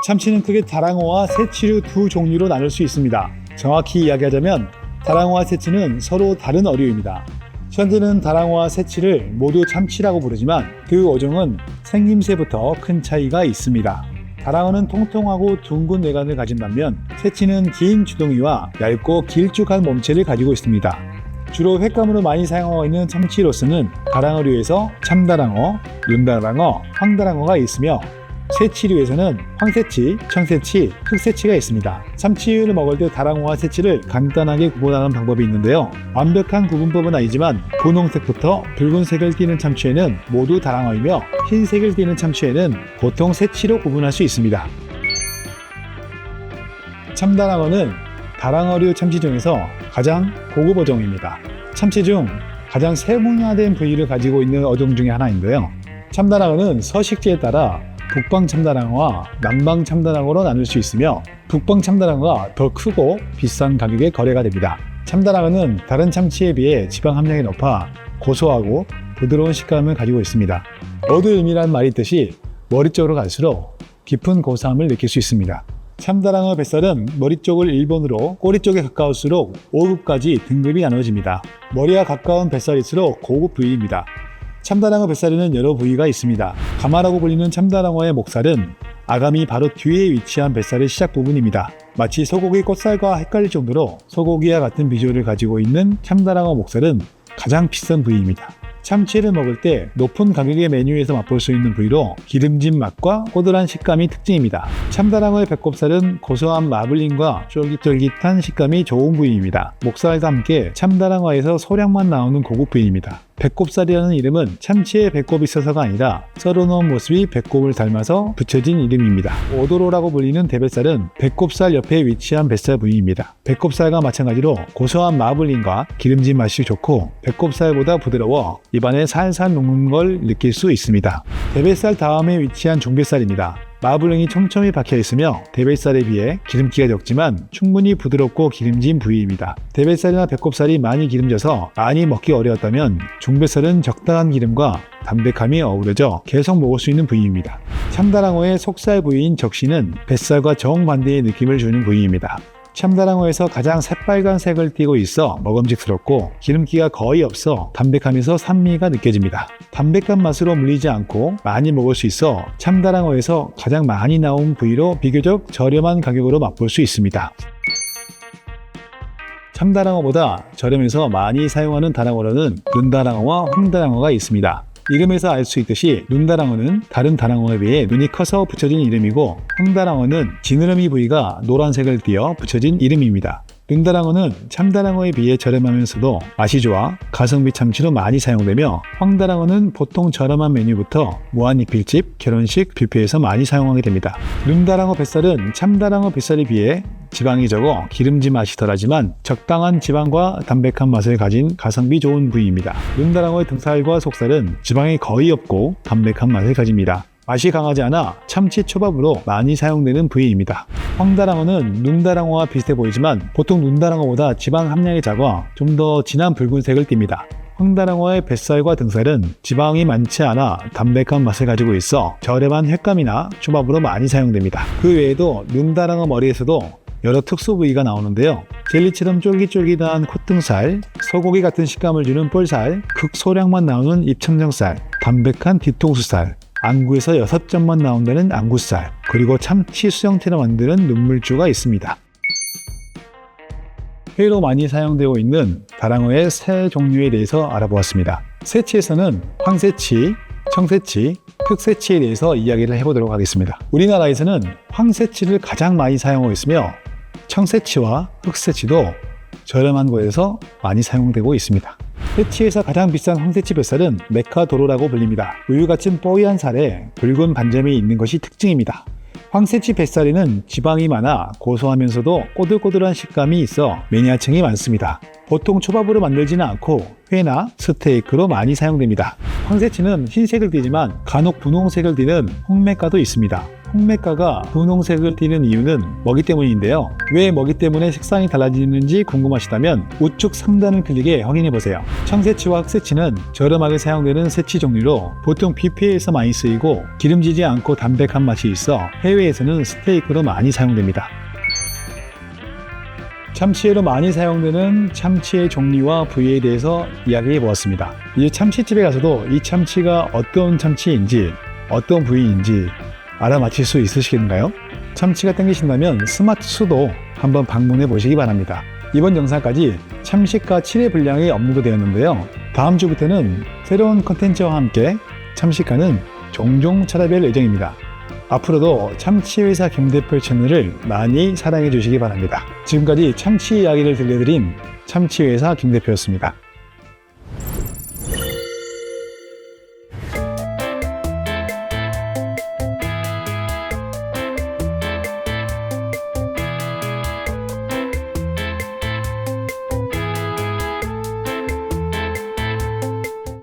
참치는 크게 다랑어와 새치류 두 종류로 나눌 수 있습니다. 정확히 이야기하자면 다랑어와 새치는 서로 다른 어류입니다. 현재는 다랑어와 새치를 모두 참치라고 부르지만 그 어종은 생김새부터 큰 차이가 있습니다. 다랑어는 통통하고 둥근 외관을 가진 반면 새치는 긴 주둥이와 얇고 길쭉한 몸체를 가지고 있습니다. 주로 횟감으로 많이 사용하고 있는 참치로서는 다랑어류에서 참다랑어, 눈다랑어, 황다랑어가 있으며 새치류에서는 황새치, 청새치, 흑새치가 있습니다. 참치를 먹을 때 다랑어와 새치를 간단하게 구분하는 방법이 있는데요. 완벽한 구분법은 아니지만 분홍색부터 붉은색을 띠는 참치에는 모두 다랑어이며 흰색을 띠는 참치에는 보통 새치로 구분할 수 있습니다. 참다랑어는 다랑어류 참치 중에서 가장 고급 어종입니다. 참치 중 가장 세분화된 부위를 가지고 있는 어종 중에 하나인데요. 참다랑어는 서식지에 따라 북방 참다랑어와 남방 참다랑어로 나눌 수 있으며 북방 참다랑어가 더 크고 비싼 가격에 거래가 됩니다. 참다랑어는 다른 참치에 비해 지방 함량이 높아 고소하고 부드러운 식감을 가지고 있습니다. 어두임이란 말이 있듯이 머리 쪽으로 갈수록 깊은 고소함을 느낄 수 있습니다. 참다랑어 뱃살은 머리 쪽을 1번으로 꼬리 쪽에 가까울수록 5급까지 등급이 나눠집니다. 머리와 가까운 뱃살일수록 고급 부위입니다. 참다랑어 뱃살에는 여러 부위가 있습니다. 가마라고 불리는 참다랑어의 목살은 아가미 바로 뒤에 위치한 뱃살의 시작 부분입니다. 마치 소고기 꽃살과 헷갈릴 정도로 소고기와 같은 비주얼을 가지고 있는 참다랑어 목살은 가장 비싼 부위입니다. 참치를 먹을 때 높은 가격의 메뉴에서 맛볼 수 있는 부위로 기름진 맛과 꼬들한 식감이 특징입니다. 참다랑어의 배꼽살은 고소한 마블링과 쫄깃쫄깃한 식감이 좋은 부위입니다. 목살과 함께 참다랑어에서 소량만 나오는 고급 부위입니다. 배꼽살이라는 이름은 참치의 배꼽이 있어서가 아니라 썰어놓은 모습이 배꼽을 닮아서 붙여진 이름입니다. 오도로라고 불리는 대뱃살은 배꼽살 옆에 위치한 뱃살 부위입니다. 배꼽살과 마찬가지로 고소한 마블링과 기름진 맛이 좋고 배꼽살보다 부드러워 입안에 살살 녹는 걸 느낄 수 있습니다. 대뱃살 다음에 위치한 중뱃살입니다. 마블링이 촘촘히 박혀있으며 대뱃살에 비해 기름기가 적지만 충분히 부드럽고 기름진 부위입니다. 대뱃살이나 배꼽살이 많이 기름져서 많이 먹기 어려웠다면 중뱃살은 적당한 기름과 담백함이 어우러져 계속 먹을 수 있는 부위입니다. 참다랑어의 속살 부위인 적시는 뱃살과 정반대의 느낌을 주는 부위입니다. 참다랑어에서 가장 새빨간 색을 띠고 있어 먹음직스럽고 기름기가 거의 없어 담백하면서 산미가 느껴집니다. 담백한 맛으로 물리지 않고 많이 먹을 수 있어 참다랑어에서 가장 많이 나온 부위로 비교적 저렴한 가격으로 맛볼 수 있습니다. 참다랑어보다 저렴해서 많이 사용하는 다랑어로는 눈다랑어와 황다랑어가 있습니다. 이름에서 알 수 있듯이 눈다랑어는 다른 다랑어에 비해 눈이 커서 붙여진 이름이고 황다랑어는 지느러미 부위가 노란색을 띠어 붙여진 이름입니다. 눈다랑어는 참다랑어에 비해 저렴하면서도 맛이 좋아 가성비 참치로 많이 사용되며 황다랑어는 보통 저렴한 메뉴부터 무한리필집, 결혼식, 뷔페에서 많이 사용하게 됩니다. 눈다랑어 뱃살은 참다랑어 뱃살에 비해 지방이 적어 기름진 맛이 덜하지만 적당한 지방과 담백한 맛을 가진 가성비 좋은 부위입니다. 눈다랑어의 등살과 속살은 지방이 거의 없고 담백한 맛을 가집니다. 맛이 강하지 않아 참치 초밥으로 많이 사용되는 부위입니다. 황다랑어는 눈다랑어와 비슷해 보이지만 보통 눈다랑어보다 지방 함량이 작아 좀 더 진한 붉은색을 띱니다. 황다랑어의 뱃살과 등살은 지방이 많지 않아 담백한 맛을 가지고 있어 저렴한 횟감이나 초밥으로 많이 사용됩니다. 그 외에도 눈다랑어 머리에서도 여러 특수 부위가 나오는데요. 젤리처럼 쫄깃쫄깃한 콧등살, 소고기 같은 식감을 주는 볼살, 극소량만 나오는 입천정살, 담백한 뒤통수살, 안구에서 6점만 나온다는 안구살, 그리고 참치 수정태로 만드는 눈물주가 있습니다. 회로 많이 사용되고 있는 다랑어의 세 종류에 대해서 알아보았습니다. 새치에서는 황새치, 청새치, 흑새치에 대해서 이야기를 해보도록 하겠습니다. 우리나라에서는 황새치를 가장 많이 사용하고 있으며 청새치와 흑새치도 저렴한 곳에서 많이 사용되고 있습니다. 새치에서 가장 비싼 황새치 뱃살은 메카도로라고 불립니다. 우유같은 뽀얀 살에 붉은 반점이 있는 것이 특징입니다. 황새치 뱃살에는 지방이 많아 고소하면서도 꼬들꼬들한 식감이 있어 매니아층이 많습니다. 보통 초밥으로 만들지는 않고 회나 스테이크로 많이 사용됩니다. 황새치는 흰색을 띠지만 간혹 분홍색을 띠는 홍매가도 있습니다. 홍매가가 분홍색을 띠는 이유는 먹이 때문인데요. 왜 먹이 때문에 색상이 달라지는지 궁금하시다면 우측 상단을 클릭해 확인해보세요. 청새치와 흑새치는 저렴하게 사용되는 새치 종류로 보통 뷔페에서 많이 쓰이고 기름지지 않고 담백한 맛이 있어 해외에서는 스테이크로 많이 사용됩니다. 참치회로 많이 사용되는 참치의 종류와 부위에 대해서 이야기해 보았습니다. 이제 참치집에 가서도 이 참치가 어떤 참치인지 어떤 부위인지 알아맞힐 수 있으시겠는가요? 참치가 땡기신다면 스마트수도 한번 방문해 보시기 바랍니다. 이번 영상까지 참식과 칠의 분량이 업로드되었는데요. 다음 주부터는 새로운 컨텐츠와 함께 참식과는 종종 찾아뵐 예정입니다. 앞으로도 참치회사 김대표 채널을 많이 사랑해 주시기 바랍니다. 지금까지 참치 이야기를 들려드린 참치회사 김대표였습니다.